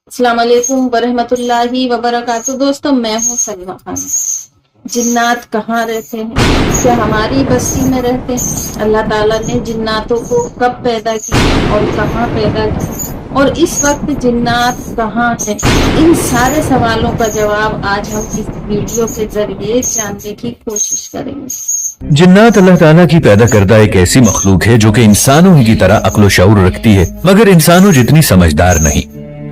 अस्सलाम वालेकुम वरहमतुल्लाहि वबरकातुहू। दोस्तों, मैं हूँ सलमा खान। जिन्नात कहाँ रहते हैं? क्या हमारी बस्ती में रहते हैं? अल्लाह ताला ने जिन्नातों को कब पैदा किया और कहाँ पैदा किया, और इस वक्त जिन्नात कहाँ है? इन सारे सवालों का जवाब आज हम इस वीडियो के जरिए जानने की कोशिश करेंगे। जिन्नात अल्लाह ताला की पैदा करदा एक ऐसी मखलूक है जो कि इंसानों ही की तरह अक्ल शऊर रखती है, मगर इंसानों जितनी समझदार नहीं।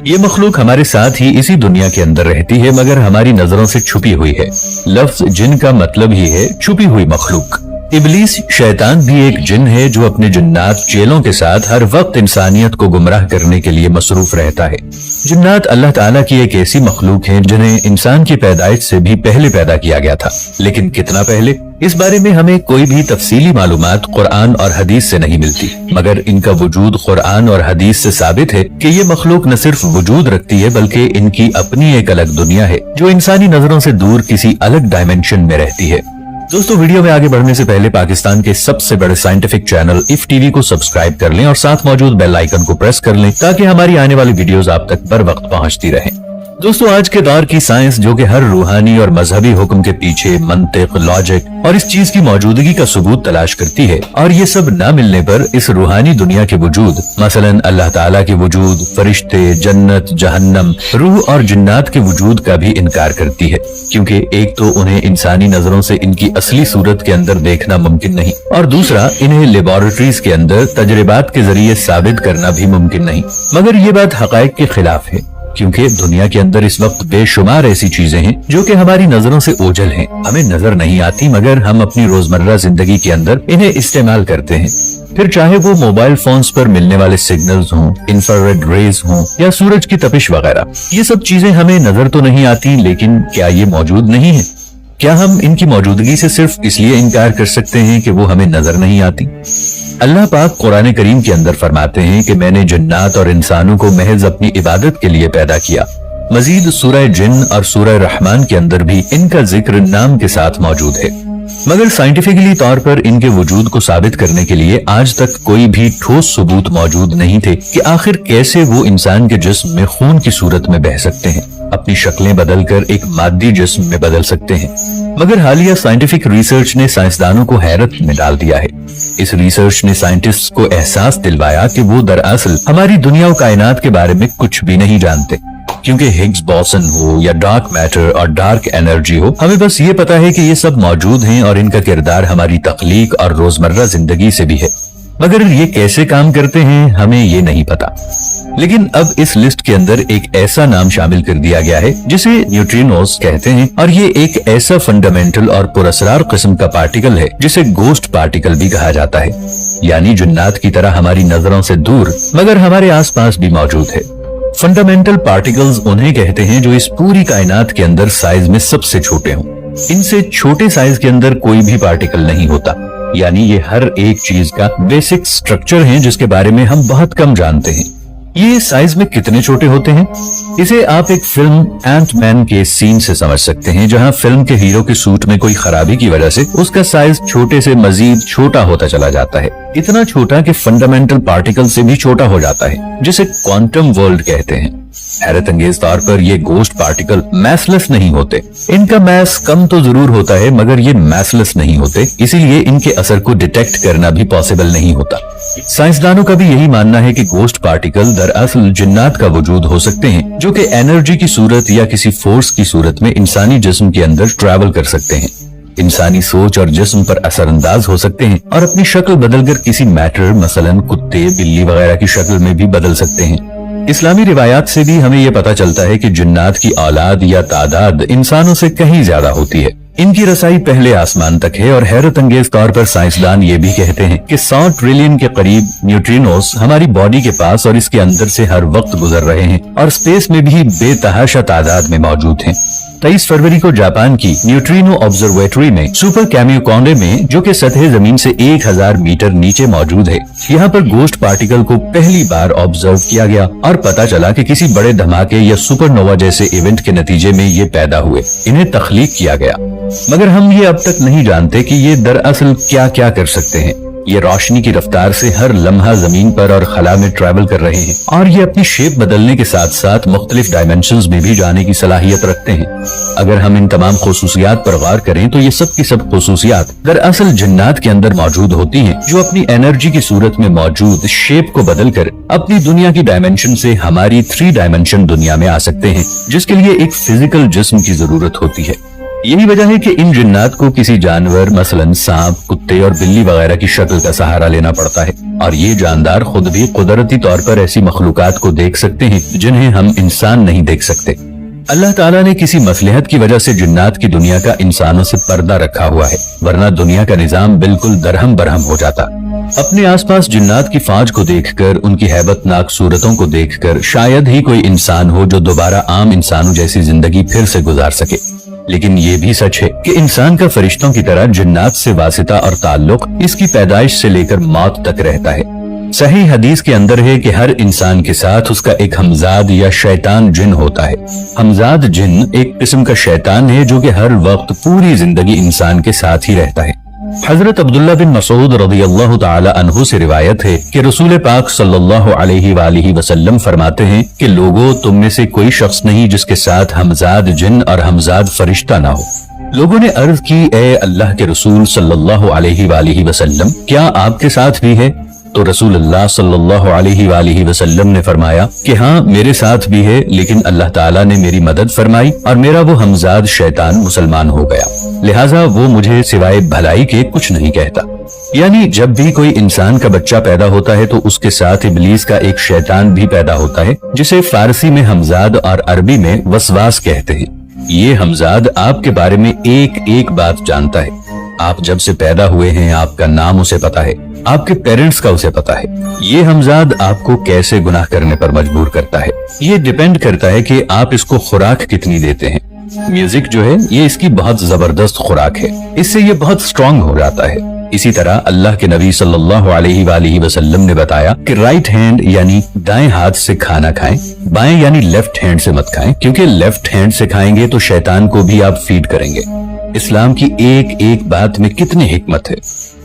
ये मखलूक हमारे साथ ही इसी दुनिया के अंदर रहती है, मगर हमारी नजरों से छुपी हुई है। लफ्ज जिन का मतलब ही है छुपी हुई मखलूक। इब्लीस शैतान भी एक जिन है जो अपने जिन्नात चेलों के साथ हर वक्त इंसानियत को गुमराह करने के लिए मसरूफ रहता है। जिन्नात अल्लाह ताला की एक ऐसी मखलूक है जिन्हें इंसान की पैदाइश से भी पहले पैदा किया गया था, लेकिन कितना पहले, इस बारे में हमें कोई भी तफसीली मालूमात कुरान और हदीस से नहीं मिलती, मगर इनका वजूद कुरान और हदीस से साबित है कि ये मखलूक न सिर्फ वजूद रखती है बल्कि इनकी अपनी एक अलग दुनिया है जो इंसानी नजरों से दूर किसी अलग डायमेंशन में रहती है। दोस्तों, वीडियो में आगे बढ़ने से पहले पाकिस्तान के सबसे बड़े साइंटिफिक चैनल इफ टीवी को सब्सक्राइब कर लें और साथ मौजूद बेल आइकन को प्रेस कर लें ताकि हमारी आने वाली वीडियोस आप तक बर वक्त पहुंचती रहें। दोस्तों, आज के दौर की साइंस जो कि हर रूहानी और मजहबी हुक्म के पीछे मंतिक, लॉजिक और इस चीज की मौजूदगी का सबूत तलाश करती है, और ये सब न मिलने पर इस रूहानी दुनिया के वजूद, मसलन अल्लाह ताला के वजूद, फरिश्ते, जन्नत, जहन्नम, रूह और जिन्नात के वजूद का भी इनकार करती है, क्योंकि एक तो उन्हें इंसानी नजरों से इनकी असली सूरत के अंदर देखना मुमकिन नहीं, और दूसरा इन्हें लेबोरेटरीज के अंदर तजर्बात के जरिए साबित करना भी मुमकिन नहीं। मगर ये बात हकायक के खिलाफ है, क्योंकि दुनिया के अंदर इस वक्त बेशुमार ऐसी चीजें हैं जो कि हमारी नजरों से ओझल हैं, हमें नजर नहीं आती, मगर हम अपनी रोजमर्रा जिंदगी के अंदर इन्हें इस्तेमाल करते हैं। फिर चाहे वो मोबाइल फोन्स पर मिलने वाले सिग्नल्स हों, इंफ्रारेड रेज हों या सूरज की तपिश वगैरह, ये सब चीजें हमें नजर तो नहीं आती, लेकिन क्या ये मौजूद नहीं है? क्या हम इनकी मौजूदगी से सिर्फ इसलिए इनकार कर सकते हैं कि वो हमें नजर नहीं आती? अल्लाह पाक कुरान करीम के अंदर फरमाते हैं कि मैंने जिन्नात और इंसानों को महज अपनी इबादत के लिए पैदा किया। मजीद सूरह जिन और सूरह रहमान के अंदर भी इनका जिक्र नाम के साथ मौजूद है, मगर साइंटिफिकली तौर पर इनके वजूद को साबित करने के लिए आज तक कोई भी ठोस सबूत मौजूद नहीं थे कि आखिर कैसे वो इंसान के जिस्म में खून की सूरत में बह सकते हैं, अपनी शक्लें बदलकर एक मादी जिस्म में बदल सकते हैं। मगर हालिया साइंटिफिक रिसर्च ने साइंसदानों को हैरत में डाल दिया है। इस रिसर्च ने साइंटिस्ट्स को एहसास दिलवाया कि वो दरअसल हमारी दुनिया और कायनात के बारे में कुछ भी नहीं जानते, क्योंकि हिग्स बोसन हो या डार्क मैटर और डार्क एनर्जी हो, हमें बस ये पता है कि ये सब मौजूद हैं और इनका किरदार हमारी तख्लीक और रोजमर्रा जिंदगी से भी है, मगर ये कैसे काम करते हैं हमें ये नहीं पता। लेकिन अब इस लिस्ट के अंदर एक ऐसा नाम शामिल कर दिया गया है जिसे न्यूट्रिनोस कहते हैं, और ये एक ऐसा फंडामेंटल और पुरअसरार किस्म का पार्टिकल है जिसे गोस्ट पार्टिकल भी कहा जाता है, यानी जिन्नात की तरह हमारी नजरों से दूर मगर हमारे आसपास भी मौजूद है। फंडामेंटल पार्टिकल्स उन्हें कहते हैं जो इस पूरी कायनात के अंदर साइज में सबसे छोटे हों। इनसे छोटे साइज के अंदर कोई भी पार्टिकल नहीं होता, यानी ये हर एक चीज का बेसिक स्ट्रक्चर है जिसके बारे में हम बहुत कम जानते हैं। ये साइज में कितने छोटे होते हैं, इसे आप एक फिल्म एंट मैन के सीन से समझ सकते हैं, जहां फिल्म के हीरो के सूट में कोई खराबी की वजह से उसका साइज छोटे से मजीद छोटा होता चला जाता है, इतना छोटा कि फंडामेंटल पार्टिकल से भी छोटा हो जाता है, जिसे क्वांटम वर्ल्ड कहते हैं। हैरत अंगेज तौर पर ये गोस्ट पार्टिकल मैसलेस नहीं होते। इनका मैस कम तो जरूर होता है, मगर ये मैसलेस नहीं होते, इसीलिए इनके असर को डिटेक्ट करना भी पॉसिबल नहीं होता। साइंसदानों का भी यही मानना है कि गोस्ट पार्टिकल दरअसल जिन्नात का वजूद हो सकते हैं, जो कि एनर्जी की सूरत या किसी फोर्स की सूरत में इंसानी जिस्म के अंदर ट्रैवल कर सकते हैं, इंसानी सोच और जिस्म पर असरअंदाज हो सकते हैं और अपनी शक्ल बदलकर किसी मैटर, मसलन कुत्ते, बिल्ली वगैरह की शक्ल में भी बदल सकते हैं। इस्लामी रिवायात से भी हमें यह पता चलता है कि जिन्नात की औलाद या तादाद इंसानों से कहीं ज्यादा होती है। इनकी रसाई पहले आसमान तक है, और हैरत अंगेज तौर पर साइंसदान ये भी कहते हैं कि 100 ट्रिलियन के करीब न्यूट्रिनोस हमारी बॉडी के पास और इसके अंदर से हर वक्त गुजर रहे हैं, और स्पेस में भी बेतहाशा तादाद में मौजूद हैं। 23 फरवरी को जापान की न्यूट्रिनो ऑब्जर्वेटरी में सुपर कैमियोकोंडे में, जो कि सतह जमीन से 1000 मीटर नीचे मौजूद है, यहाँ पर गोस्ट पार्टिकल को पहली बार ऑब्जर्व किया गया और पता चला कि किसी बड़े धमाके या सुपरनोवा जैसे इवेंट के नतीजे में ये पैदा हुए, इन्हें तख्लीक किया गया। मगर हम ये अब तक नहीं जानते कि ये दरअसल क्या क्या कर सकते हैं। یہ روشنی کی رفتار سے ہر لمحہ زمین پر اور خلا میں ٹریول کر رہے ہیں اور یہ اپنی شیپ بدلنے کے ساتھ ساتھ مختلف ڈائمینشنز میں بھی جانے کی صلاحیت رکھتے ہیں۔ اگر ہم ان تمام خصوصیات پر غور کریں تو یہ سب کی سب خصوصیات دراصل جنات کے اندر موجود ہوتی ہیں، جو اپنی انرجی کی صورت میں موجود شیپ کو بدل کر اپنی دنیا کی ڈائمینشن سے ہماری 3 ڈائمینشن دنیا میں آ سکتے ہیں، جس کے لیے ایک فزیکل جسم کی ضرورت ہوتی ہے۔ یہی وجہ ہے کہ ان جنات کو کسی جانور مثلا سانپ، کتے اور بلی وغیرہ کی شکل کا سہارا لینا پڑتا ہے، اور یہ جاندار خود بھی قدرتی طور پر ایسی مخلوقات کو دیکھ سکتے ہیں جنہیں ہم انسان نہیں دیکھ سکتے۔ اللہ تعالیٰ نے کسی مصلحت کی وجہ سے جنات کی دنیا کا انسانوں سے پردہ رکھا ہوا ہے، ورنہ دنیا کا نظام بالکل درہم برہم ہو جاتا۔ اپنے آس پاس جنات کی فوج کو دیکھ کر، ان کی ہیبت ناک صورتوں کو دیکھ کر شاید ہی کوئی انسان ہو جو دوبارہ عام انسانوں جیسی زندگی پھر سے گزار سکے۔ لیکن یہ بھی سچ ہے کہ انسان کا فرشتوں کی طرح جنات سے واسطہ اور تعلق اس کی پیدائش سے لے کر موت تک رہتا ہے۔ صحیح حدیث کے اندر ہے کہ ہر انسان کے ساتھ اس کا ایک ہمزاد یا شیطان جن ہوتا ہے۔ ہمزاد جن ایک قسم کا شیطان ہے جو کہ ہر وقت پوری زندگی انسان کے ساتھ ہی رہتا ہے۔ حضرت عبداللہ بن مسعود رضی اللہ تعالی عنہ سے روایت ہے کہ رسول پاک صلی اللہ علیہ وآلہ وسلم فرماتے ہیں کہ لوگوں، تم میں سے کوئی شخص نہیں جس کے ساتھ ہمزاد جن اور ہمزاد فرشتہ نہ ہو۔ لوگوں نے عرض کی، اے اللہ کے رسول صلی اللہ علیہ وآلہ وسلم، کیا آپ کے ساتھ بھی ہے؟ تو رسول اللہ صلی اللہ علیہ وآلہ وسلم نے فرمایا کہ ہاں، میرے ساتھ بھی ہے، لیکن اللہ تعالیٰ نے میری مدد فرمائی اور میرا وہ ہمزاد شیطان مسلمان ہو گیا، لہٰذا وہ مجھے سوائے بھلائی کے کچھ نہیں کہتا۔ یعنی جب بھی کوئی انسان کا بچہ پیدا ہوتا ہے تو اس کے ساتھ ابلیس کا ایک شیطان بھی پیدا ہوتا ہے، جسے فارسی میں ہمزاد اور عربی میں وسواس کہتے ہیں۔ یہ ہمزاد آپ کے بارے میں ایک ایک بات جانتا ہے۔ آپ جب سے پیدا ہوئے ہیں آپ کا نام اسے پتا ہے، آپ کے پیرنٹس کا اسے پتا ہے۔ یہ ہمزاد آپ کو کیسے گناہ کرنے پر مجبور کرتا ہے، یہ ڈیپینڈ کرتا ہے کہ آپ اس کو خوراک کتنی دیتے ہیں۔ میوزک جو ہے یہ اس کی بہت زبردست خوراک ہے، اس سے یہ بہت سٹرونگ ہو جاتا ہے۔ اسی طرح اللہ کے نبی صلی اللہ علیہ وآلہ وسلم نے بتایا کہ رائٹ ہینڈ یعنی دائیں ہاتھ سے کھانا کھائیں، بائیں یعنی لیفٹ ہینڈ سے مت کھائیں، کیونکہ لیفٹ ہینڈ سے کھائیں گے تو شیطان کو بھی آپ فیڈ کریں گے۔ اسلام کی ایک ایک بات میں کتنی حکمت ہے۔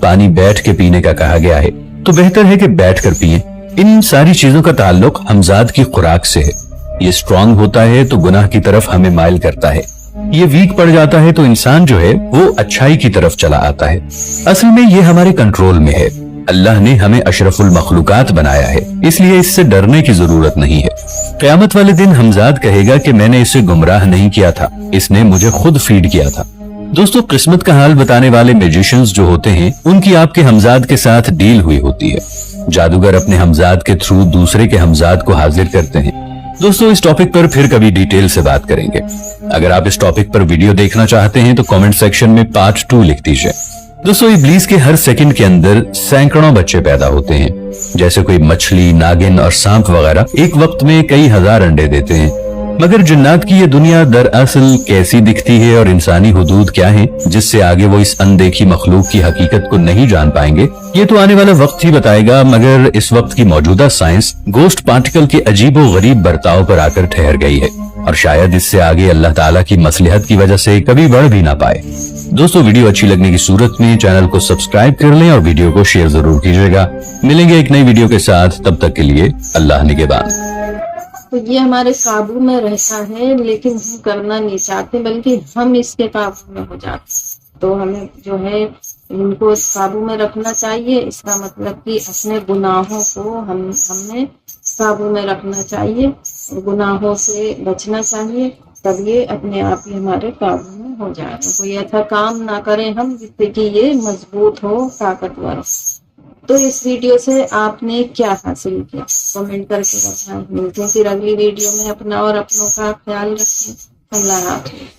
پانی بیٹھ کے پینے کا کہا گیا ہے تو بہتر ہے کہ بیٹھ کر پئیں۔ ان ساری چیزوں کا تعلق ہمزاد کی خوراک سے ہے۔ یہ سٹرونگ ہوتا ہے تو گناہ کی طرف ہمیں مائل کرتا ہے، یہ ویک پڑ جاتا ہے تو انسان جو ہے وہ اچھائی کی طرف چلا آتا ہے۔ اصل میں یہ ہمارے کنٹرول میں ہے۔ اللہ نے ہمیں اشرف المخلوقات بنایا ہے، اس لیے اس سے ڈرنے کی ضرورت نہیں ہے۔ قیامت والے دن ہمزاد کہے گا کہ میں نے اسے گمراہ نہیں کیا تھا، اس نے مجھے خود فیڈ کیا تھا۔ دوستو، قسمت کا حال بتانے والے میجیشنز جو ہوتے ہیں ان کی آپ کے ہمزاد کے ساتھ ڈیل ہوئی ہوتی ہے۔ جادوگر اپنے ہمزاد کے تھرو دوسرے کے ہمزاد کو حاضر کرتے ہیں۔ دوستو، اس ٹاپک پر پھر کبھی ڈیٹیل سے بات کریں گے۔ اگر آپ اس ٹاپک پر ویڈیو دیکھنا چاہتے ہیں تو کامنٹ سیکشن میں پارٹ 2 لکھ دیجئے۔ دوستو، ابلیس کے ہر سیکنڈ کے اندر سینکڑوں بچے پیدا ہوتے ہیں، جیسے کوئی مچھلی، ناگن اور سانپ وغیرہ ایک وقت میں کئی ہزار انڈے دیتے ہیں۔ مگر جنات کی یہ دنیا دراصل کیسی دکھتی ہے اور انسانی حدود کیا ہیں جس سے آگے وہ اس اندیکھی مخلوق کی حقیقت کو نہیں جان پائیں گے، یہ تو آنے والا وقت ہی بتائے گا۔ مگر اس وقت کی موجودہ سائنس گوسٹ پارٹیکل کے عجیب و غریب برتاؤ پر آ کر ٹھہر گئی ہے، اور شاید اس سے آگے اللہ تعالیٰ کی مصلحت کی وجہ سے کبھی بڑھ بھی نہ پائے۔ دوستو، ویڈیو اچھی لگنے کی صورت میں چینل کو سبسکرائب کر لیں اور ویڈیو کو شیئر ضرور کیجیے گا۔ ملیں گے ایک نئی ویڈیو کے ساتھ، تب تک کے لیے اللہ نگہبان۔ تو یہ ہمارے قابو میں رہتا ہے، لیکن ہم کرنا نہیں چاہتے، بلکہ ہم اس کے قابو میں ہو جاتے ہیں۔ تو ہمیں جو ہے ان کو قابو میں رکھنا چاہیے۔ اس کا مطلب کہ اپنے گناہوں کو ہم نے قابو میں رکھنا چاہیے، گناہوں سے بچنا چاہیے، تب یہ اپنے آپ ہی ہمارے قابو میں ہو جائے گا۔ کوئی ایسا کام نہ کریں ہم جس سے کہ یہ مضبوط ہو، طاقتور ہو۔ تو اس ویڈیو سے آپ نے کیا حاصل کیا، کمنٹ کر کے بتائیں۔ ملتے ہیں پھر اگلی ویڈیو میں۔ اپنا اور اپنوں کا خیال رکھیں۔ اللہ حافظ۔